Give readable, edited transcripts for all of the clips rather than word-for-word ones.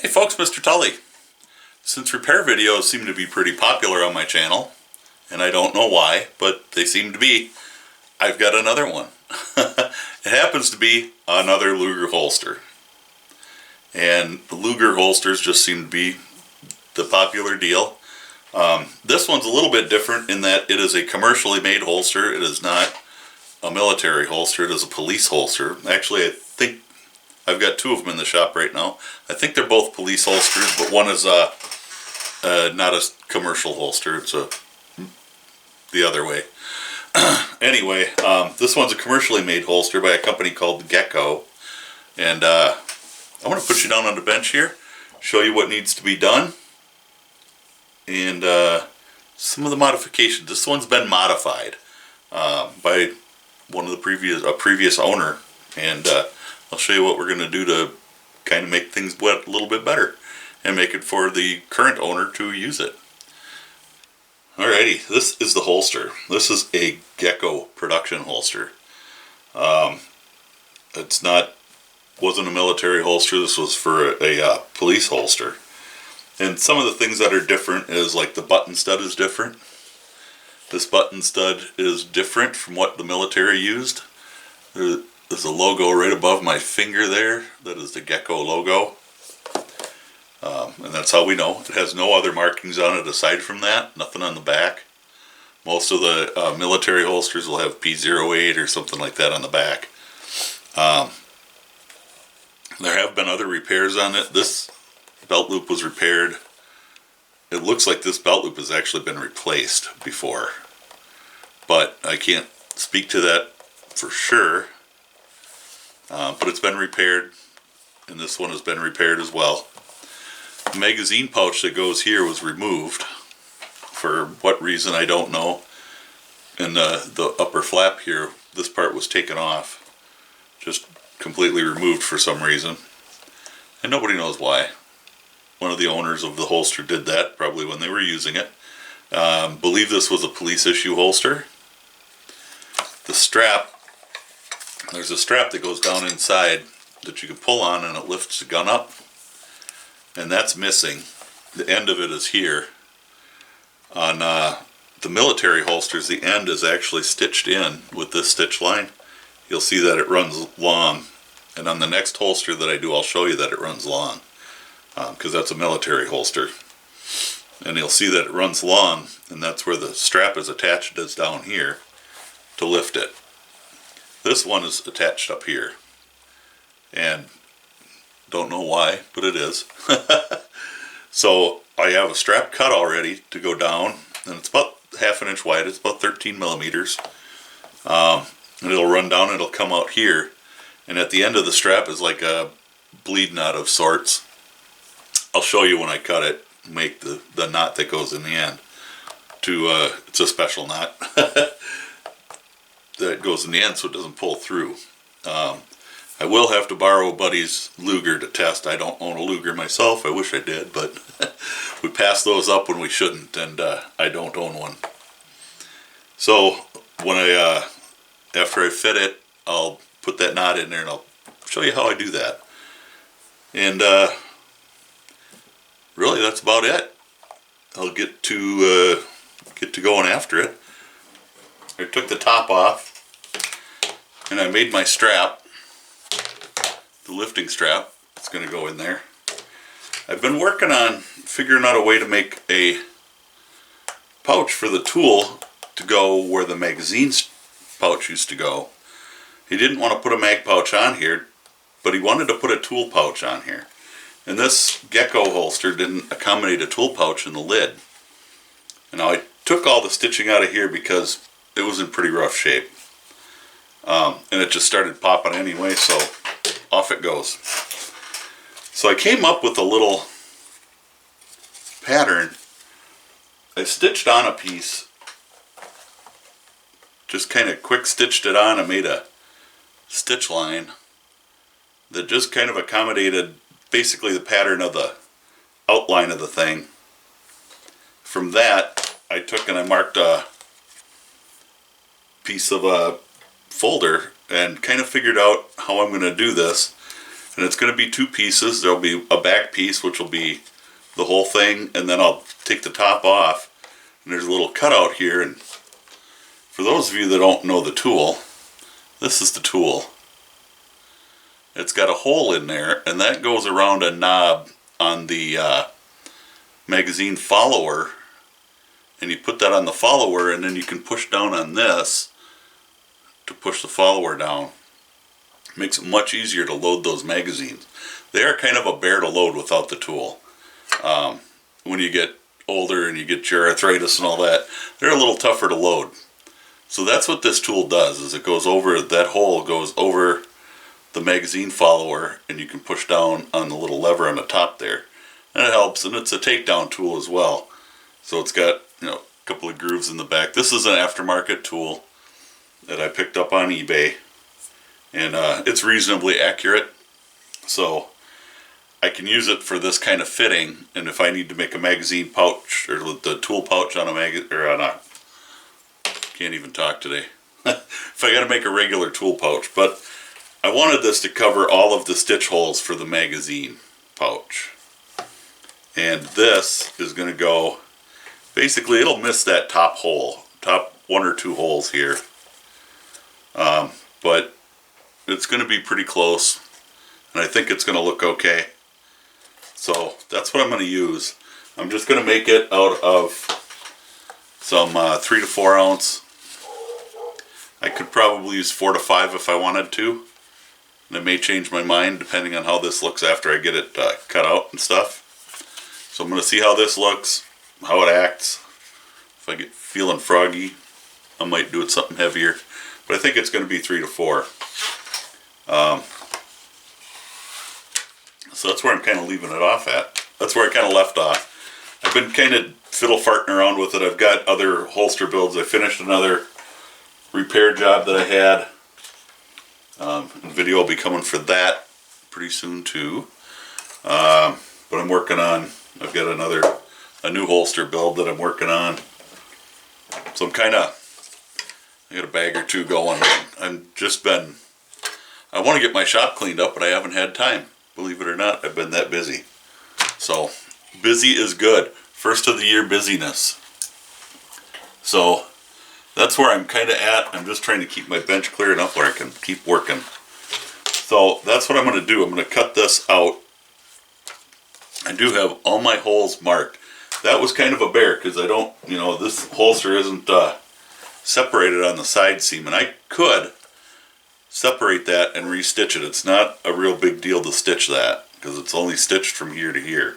Hey folks, Mr. Tully. Since repair videos seem to be pretty popular on my channel, and I don't know why, but they seem to be, I've got another one. It happens to be another Luger holster. And the Luger holsters just seem to be the popular deal. This one's a little bit different in that it is a commercially made holster. It is not a military holster. It is a police holster. Actually, I think I've got two of them in the shop right now. I think they're both police holsters, but one is not a commercial holster. It's the other way. Anyway, this one's a commercially made holster by a company called Geco. And I want to put you down on the bench here, show you what needs to be done, and some of the modifications. This one's been modified by one of the previous owner, and I'll show you what we're going to do to kind of make things a little bit better and make it for the current owner to use it. Alrighty, this is the holster. This is a Geco production holster. Wasn't a military holster. This was for a police holster. And some of the things that are different is like the button stud is different. This button stud is different from what the military used. There's a logo right above my finger there. That is the Geco logo. And that's how we know. It has no other markings on it aside from that. Nothing on the back. Most of the military holsters will have P08 or something like that on the back. There have been other repairs on it. This belt loop was repaired. It looks like this belt loop has actually been replaced before, but I can't speak to that for sure. But it's been repaired, and this one has been repaired as well. The magazine pouch that goes here was removed. For what reason, I don't know. And the upper flap here, this part was taken off. Just completely removed for some reason. And nobody knows why. One of the owners of the holster did that, probably when they were using it. Believe this was a police issue holster. The strap, there's a strap that goes down inside that you can pull on and it lifts the gun up. And that's missing. The end of it is here. On the military holsters, the end is actually stitched in with this stitch line. You'll see that it runs long. And on the next holster that I do, I'll show you that it runs long. Because that's a military holster. And you'll see that it runs long, and that's where the strap is attached, is down here, to lift it. This one is attached up here. And don't know why, but it is. So I have a strap cut already to go down, and it's about ½ an inch wide. It's about 13 millimeters. And it'll run down, and it'll come out here. And at the end of the strap is like a bleed knot of sorts. I'll show you when I cut it, make the knot that goes in the end. It's a special knot that goes in the end so it doesn't pull through. I will have to borrow a buddy's Luger to test. I don't own a Luger myself. I wish I did, but we pass those up when we shouldn't, and I don't own one. So when after I fit it, I'll put that knot in there and I'll show you how I do that. And really, that's about it. I'll get to going after it. I took the top off, and I made my strap, the lifting strap. It's going to go in there. I've been working on figuring out a way to make a pouch for the tool to go where the magazine pouch used to go. He didn't want to put a mag pouch on here, but he wanted to put a tool pouch on here. And this Geco holster didn't accommodate a tool pouch in the lid. And now I took all the stitching out of here because it was in pretty rough shape. And it just started popping anyway, so off it goes. So I came up with a little pattern. I stitched on a piece, just kind of quick stitched it on and made a stitch line that just kind of accommodated basically the pattern of the outline of the thing. From that, I took and I marked a piece of a folder and kind of figured out how I'm going to do this. And it's going to be two pieces. There'll be a back piece, which will be the whole thing, and then I'll take the top off. And there's a little cutout here. And for those of you that don't know the tool, this is the tool. It's got a hole in there, and that goes around a knob on the magazine follower. And you put that on the follower, and then you can push down on this to push the follower down. Makes it much easier to load those magazines. They are kind of a bear to load without the tool. When you get older and you get your arthritis and all that, they're a little tougher to load. So that's what this tool does, is it goes over, that hole goes over the magazine follower, and you can push down on the little lever on the top there. And it helps, and it's a takedown tool as well. So it's got, you know, a couple of grooves in the back. This is an aftermarket tool that I picked up on eBay, and it's reasonably accurate. So I can use it for this kind of fitting, and if I need to make a magazine pouch or the tool pouch on a can't even talk today. If I got to make a regular tool pouch, but I wanted this to cover all of the stitch holes for the magazine pouch. And this is going to go, basically it'll miss that top hole, top one or two holes here. But it's going to be pretty close, and I think it's going to look okay. So that's what I'm going to use. I'm just going to make it out of some 3 to 4 ounce. I could probably use 4 to 5 if I wanted to. And I may change my mind depending on how this looks after I get it cut out and stuff. So I'm going to see how this looks, how it acts. If I get feeling froggy, I might do it something heavier. But I think it's going to be 3 to 4. So that's where I'm kind of leaving it off at. That's where I kind of left off. I've been kind of fiddle farting around with it. I've got other holster builds. I finished another repair job that I had. And video will be coming for that pretty soon too. But I'm working on, I've got a new holster build that I'm working on. So I got a bag or two going. I want to get my shop cleaned up, but I haven't had time. Believe it or not, I've been that busy. So busy is good. First of the year busyness. So that's where I'm kind of at. I'm just trying to keep my bench clear enough where I can keep working. So that's what I'm going to do. I'm going to cut this out. I do have all my holes marked. That was kind of a bear because I don't, this holster isn't separated on the side seam, and I could separate that and restitch it. It's not a real big deal to stitch that because it's only stitched from here to here.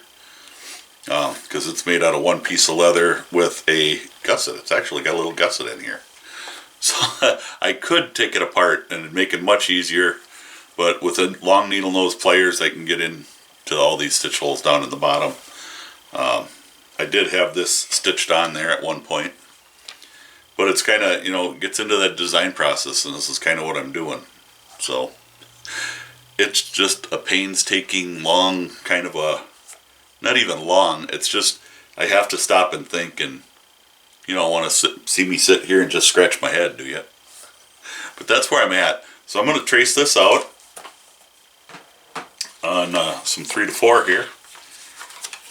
Because it's made out of one piece of leather with a gusset. It's actually got a little gusset in here. So I could take it apart and make it much easier, but with a long needle nose pliers I can get into all these stitch holes down in the bottom. I did have this stitched on there at one point, but it's kind of, gets into that design process, and this is kind of what I'm doing. So it's just a painstaking, long, kind of a, not even long, it's just, I have to stop and think, and you don't want to see me sit here and just scratch my head, do you? But that's where I'm at. So I'm going to trace this out on some 3 to 4 here.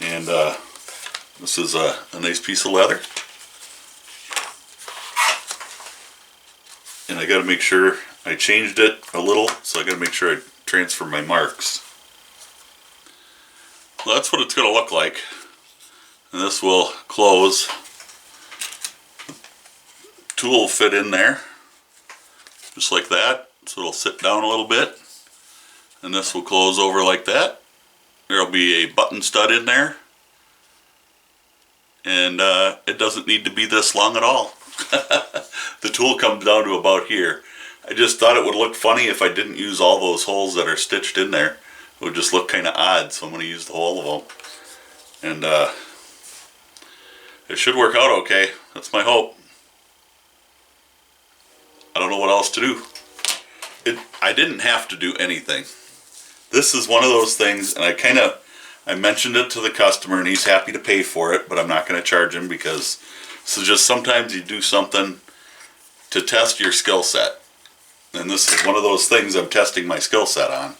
And this is a nice piece of leather. And I got to make sure I changed it a little, so I got to make sure I transfer my marks. Well, that's what it's going to look like. And this will close. The tool will fit in there, just like that. So it'll sit down a little bit. And this will close over like that. There'll be a button stud in there. And it doesn't need to be this long at all. The tool comes down to about here. I just thought it would look funny if I didn't use all those holes that are stitched in there. It would just look kind of odd, so I'm going to use the whole of them. And it should work out okay. That's my hope. I don't know what else to do. I didn't have to do anything. This is one of those things, and I mentioned it to the customer, and he's happy to pay for it, but I'm not going to charge him because this is just sometimes you do something to test your skill set. And this is one of those things I'm testing my skill set on.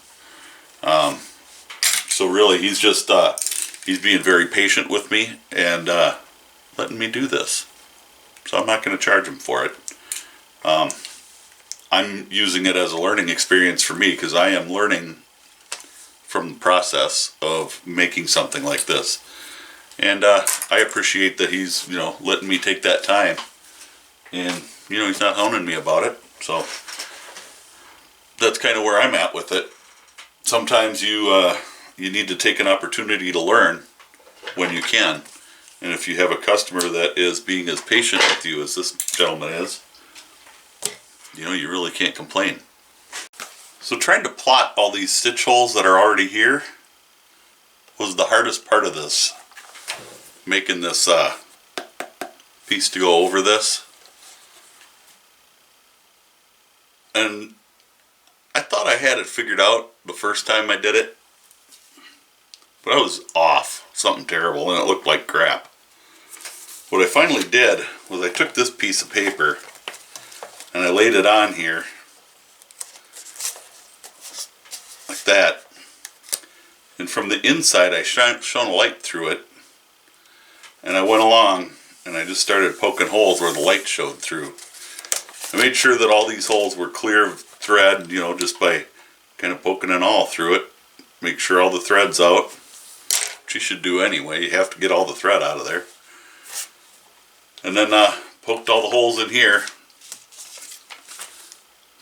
So really, he's just he's being very patient with me and letting me do this. So I'm not going to charge him for it. I'm using it as a learning experience for me because I am learning from the process of making something like this. And I appreciate that he's, letting me take that time. And, he's not hounding me about it. So that's kind of where I'm at with it. Sometimes you need to take an opportunity to learn when you can. And if you have a customer that is being as patient with you as this gentleman is, you really can't complain. So trying to plot all these stitch holes that are already here was the hardest part of this. Making this piece to go over this. And I thought I had it figured out the first time I did it. But I was off. Something terrible, and it looked like crap. What I finally did was I took this piece of paper and I laid it on here like that, and from the inside I shone a light through it, and I went along and I just started poking holes where the light showed through. I made sure that all these holes were clear of thread, just by kind of poking it all through it. Make sure all the thread's out, which you should do anyway. You have to get all the thread out of there. And then poked all the holes in here.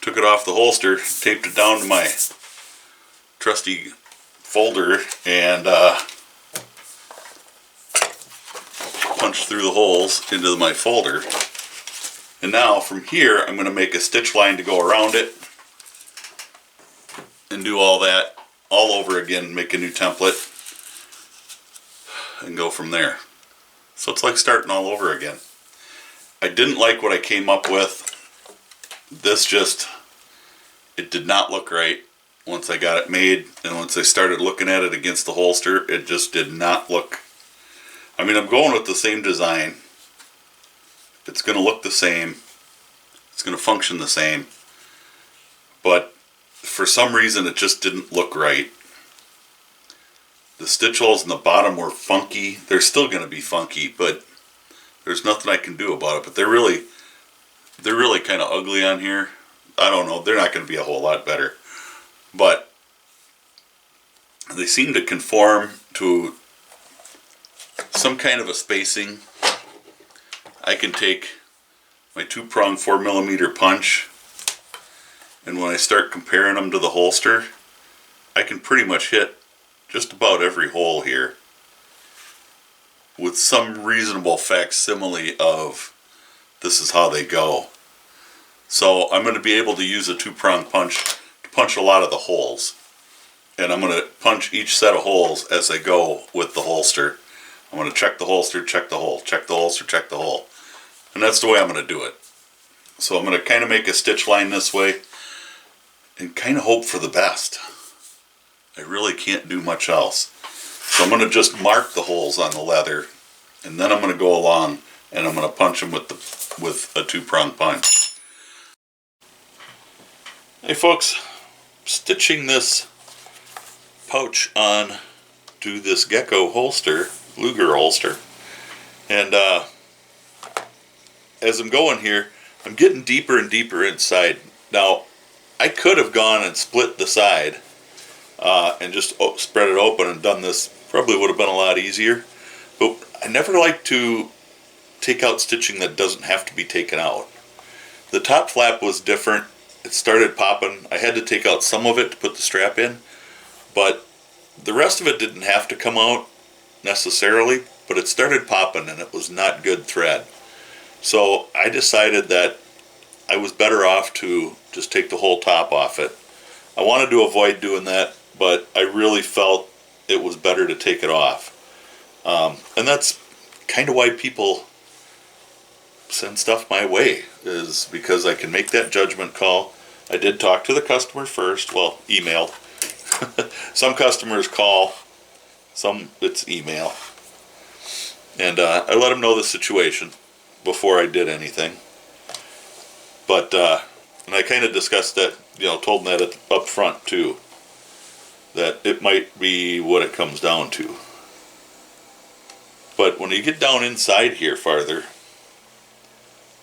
Took it off the holster, taped it down to my trusty folder, and punched through the holes into my folder. And now from here I'm going to make a stitch line to go around it and do all that all over again, make a new template and go from there. So it's like starting all over again. I didn't like what I came up with. It did not look right once I got it made, and once I started looking at it against the holster, it just did not look. I mean, I'm going with the same design. It's going to look the same. It's going to function the same. But for some reason, it just didn't look right. The stitch holes in the bottom were funky. They're still going to be funky, but there's nothing I can do about it. But they're really kind of ugly on here. I don't know. They're not going to be a whole lot better. But they seem to conform to some kind of a spacing. I can take my 2-prong 4mm punch, and when I start comparing them to the holster, I can pretty much hit just about every hole here with some reasonable facsimile of this is how they go. So I'm going to be able to use a 2-prong punch to punch a lot of the holes. And I'm going to punch each set of holes as I go with the holster. I'm going to check the holster, check the hole, check the holster, check the hole. And that's the way I'm going to do it. So I'm going to kind of make a stitch line this way and kind of hope for the best. I really can't do much else. So I'm going to just mark the holes on the leather, and then I'm going to go along and I'm going to punch them with a 2-prong punch. Hey folks, stitching this pouch on to this Geco holster, Luger holster, and as I'm going here, I'm getting deeper and deeper inside. Now, I could have gone and split the side and just spread it open and done this. Probably would have been a lot easier, but I never like to take out stitching that doesn't have to be taken out. The top flap was different. It started popping. I had to take out some of it to put the strap in, but the rest of it didn't have to come out necessarily, but it started popping and it was not good thread. So I decided that I was better off to just take the whole top off it. I wanted to avoid doing that, but I really felt it was better to take it off. And that's kind of why people send stuff my way, is because I can make that judgment call. I did talk to the customer first, well, emailed. Some customers call, some it's email. And I let them know the situation before I did anything. But, and I kind of discussed that, told them that up front too. that it might be what it comes down to. But when you get down inside here farther,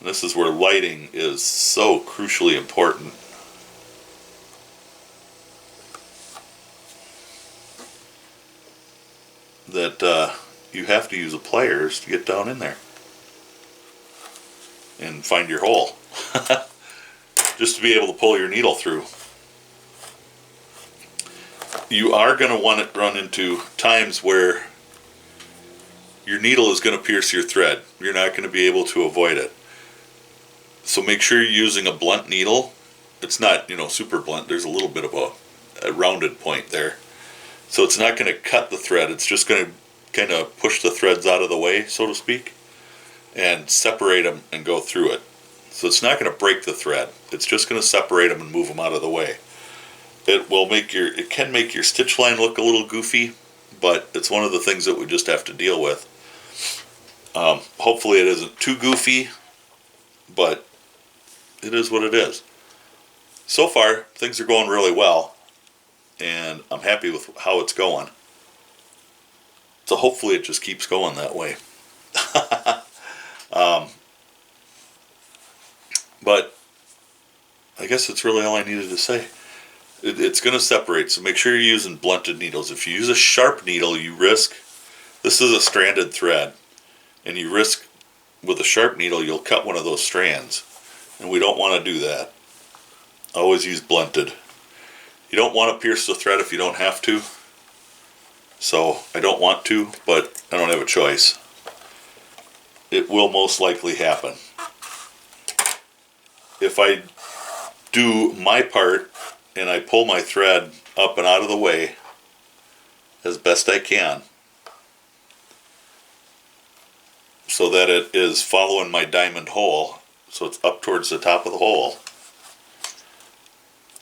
and this is where lighting is so crucially important. That you have to use the pliers to get down in there and find your hole. Just to be able to pull your needle through. You are going to want to run into times where your needle is going to pierce your thread. You're not going to be able to avoid it. So make sure you're using a blunt needle. It's not, super blunt. There's a little bit of a rounded point there. So it's not going to cut the thread. It's just going to kind of push the threads out of the way, so to speak, and separate them and go through it. So it's not going to break the thread. It's just going to separate them and move them out of the way. It can make your stitch line look a little goofy, but it's one of the things that we just have to deal with. Hopefully it isn't too goofy, but it is what it is. So far, things are going really well, and I'm happy with how it's going. So hopefully it just keeps going that way. But I guess that's really all I needed to say. It's going to separate, so make sure you're using blunted needles. If you use a sharp needle, you risk, this is a stranded thread, and you risk with a sharp needle you'll cut one of those strands, and we don't want to do that. Always use blunted. You don't want to pierce the thread if you don't have to, so I don't want to, but I don't have a choice. It will most likely happen. If I do my part and I pull my thread up and out of the way as best I can so that it is following my diamond hole, so it's up towards the top of the hole,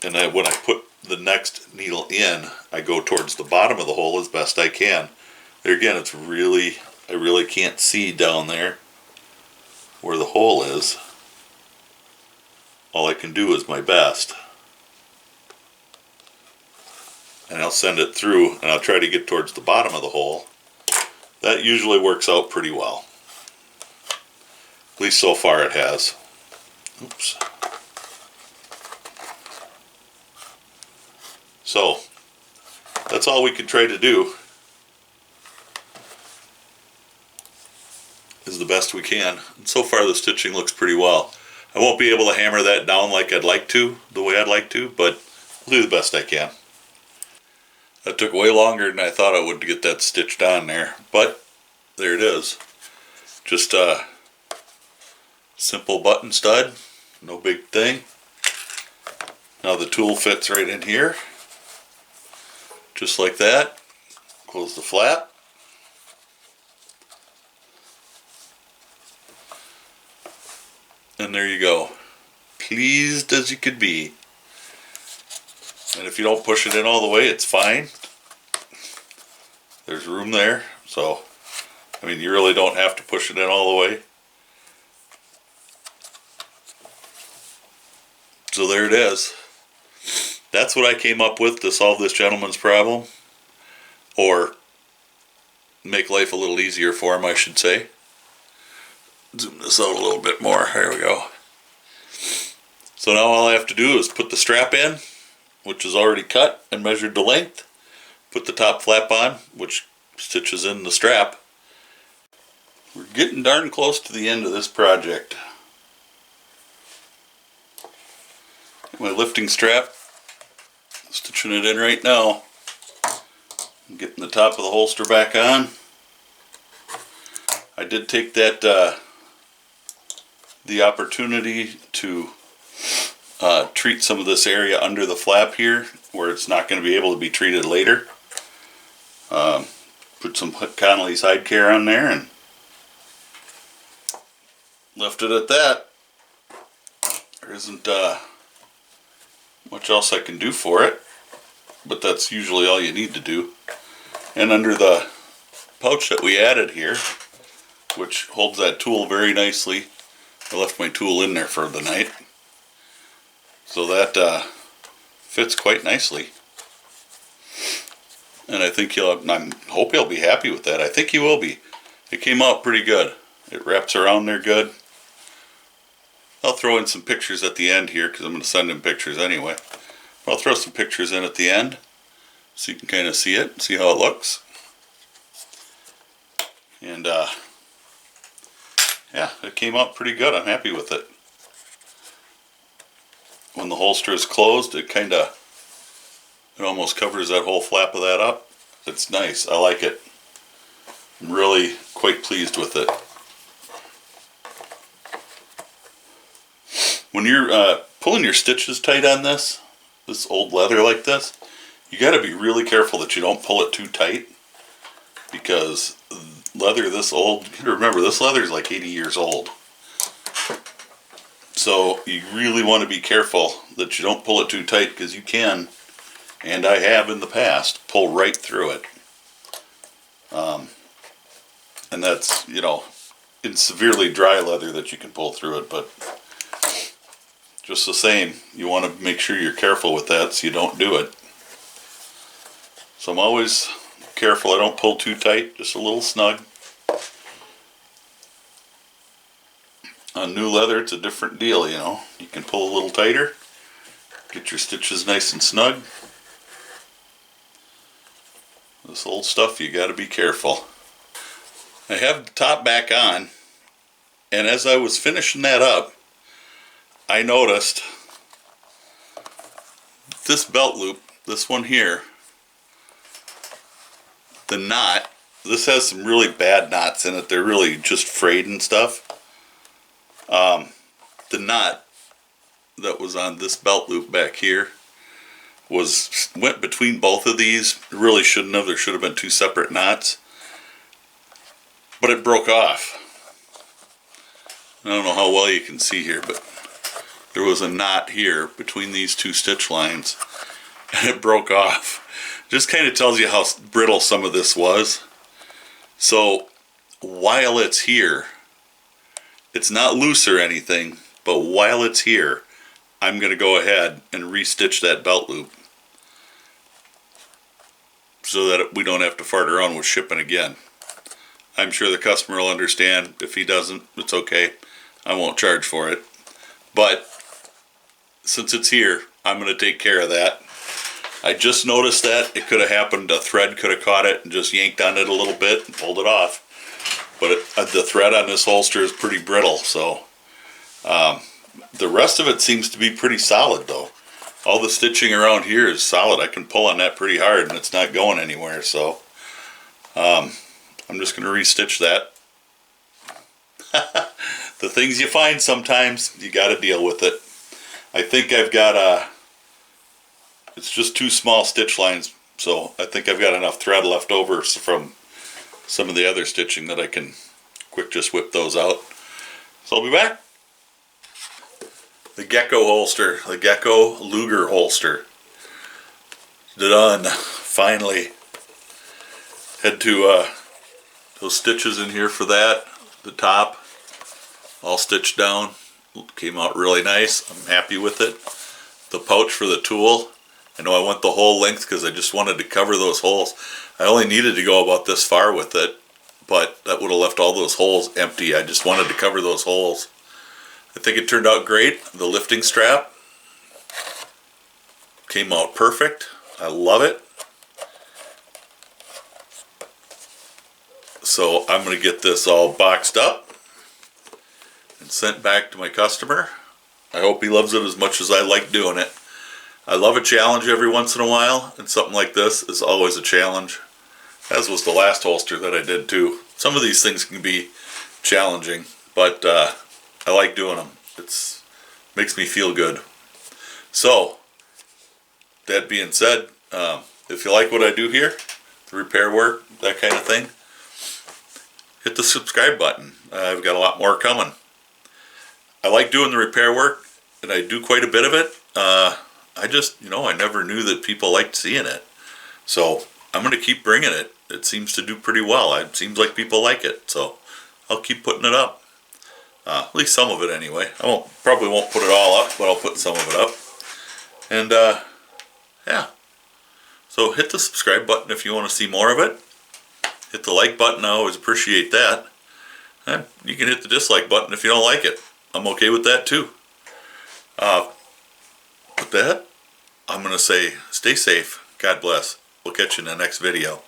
and then when I put the next needle in, I go towards the bottom of the hole as best I can. There again, I really can't see down there where the hole is. All I can do is my best. And I'll send it through, and I'll try to get towards the bottom of the hole. That usually works out pretty well. At least so far it has. Oops. So, that's all we can try to do. Is the best we can. And so far the stitching looks pretty well. I won't be able to hammer that down like I'd like to, the way I'd like to, but I'll do the best I can. That took way longer than I thought I would to get that stitched on there, but there it is. Just a simple button stud, no big thing. Now the tool fits right in here, just like that. Close the flap. And there you go. Pleased as you could be. And if you don't push it in all the way, it's fine. There's room there. So, I mean, you really don't have to push it in all the way. So there it is. That's what I came up with to solve this gentleman's problem. Or make life a little easier for him, I should say. Zoom this out a little bit more. There we go. So now all I have to do is put the strap in, which is already cut and measured the length. Put the top flap on, which stitches in the strap. We're getting darn close to the end of this project. My lifting strap, stitching it in right now. I'm getting the top of the holster back on. I did take that the opportunity to treat some of this area under the flap here where it's not going to be able to be treated later. Put some Connolly side care on there and left it at that. There isn't much else I can do for it, but that's usually all you need to do. And under the pouch that we added here, which holds that tool very nicely, I left my tool in there for the night, so that fits quite nicely. And I think I hope he'll be happy with that. I think he will be. It came out pretty good. It wraps around there good. I'll throw in some pictures at the end here because I'm going to send him pictures anyway. I'll throw some pictures in at the end so you can kind of see it, see how it looks. And yeah, it came out pretty good. I'm happy with it. When the holster is closed, it almost covers that whole flap of that up. It's nice. I like it. I'm really quite pleased with it. When you're pulling your stitches tight on this old leather like this, you got to be really careful that you don't pull it too tight, because leather this old, remember this leather is like 80 years old. So you really want to be careful that you don't pull it too tight, because you can, and I have in the past, pull right through it. And that's, in severely dry leather that you can pull through it, but just the same, you want to make sure you're careful with that so you don't do it. So I'm always careful I don't pull too tight, just a little snug. On new leather, it's a different deal, You can pull a little tighter, get your stitches nice and snug. This old stuff, you got to be careful. I have the top back on, and as I was finishing that up, I noticed this belt loop, this one here, the knot, this has some really bad knots in it. They're really just frayed and stuff. The knot that was on this belt loop back here went between both of these. It really shouldn't have. There should have been two separate knots. But it broke off. I don't know how well you can see here, but there was a knot here between these two stitch lines, and it broke off. Just kind of tells you how brittle some of this was. So while it's here, it's not loose or anything, but while it's here, I'm going to go ahead and restitch that belt loop so that we don't have to fart around with shipping again. I'm sure the customer will understand. If he doesn't, it's okay. I won't charge for it. But since it's here, I'm going to take care of that. I just noticed that. It could have happened. A thread could have caught it and just yanked on it a little bit and pulled it off. But the thread on this holster is pretty brittle, so the rest of it seems to be pretty solid, though. All the stitching around here is solid. I can pull on that pretty hard and it's not going anywhere, so I'm just going to restitch that. The things you find sometimes, you got to deal with it. I think I've got it's just two small stitch lines, so I think I've got enough thread left over from some of the other stitching that I can just whip those out. So I'll be back. The Geco holster, the Geco Luger holster. Done. Finally. Had to those stitches in here for that. The top all stitched down. Came out really nice. I'm happy with it. The pouch for the tool. I know I went the whole length because I just wanted to cover those holes. I only needed to go about this far with it, but that would have left all those holes empty. I just wanted to cover those holes. I think it turned out great. The lifting strap came out perfect. I love it. So I'm going to get this all boxed up and sent back to my customer. I hope he loves it as much as I like doing it. I love a challenge every once in a while, and something like this is always a challenge. As was the last holster that I did too. Some of these things can be challenging, but I like doing them. It makes me feel good. So, that being said, if you like what I do here, the repair work, that kind of thing, hit the subscribe button. I've got a lot more coming. I like doing the repair work, and I do quite a bit of it. I just, I never knew that people liked seeing it. So I'm going to keep bringing it. It seems to do pretty well. It seems like people like it. So I'll keep putting it up. At least some of it anyway. I probably won't put it all up, but I'll put some of it up. And yeah. So hit the subscribe button if you want to see more of it. Hit the like button, I always appreciate that. And you can hit the dislike button if you don't like it. I'm okay with that too. With that, I'm going to say stay safe. God bless. We'll catch you in the next video.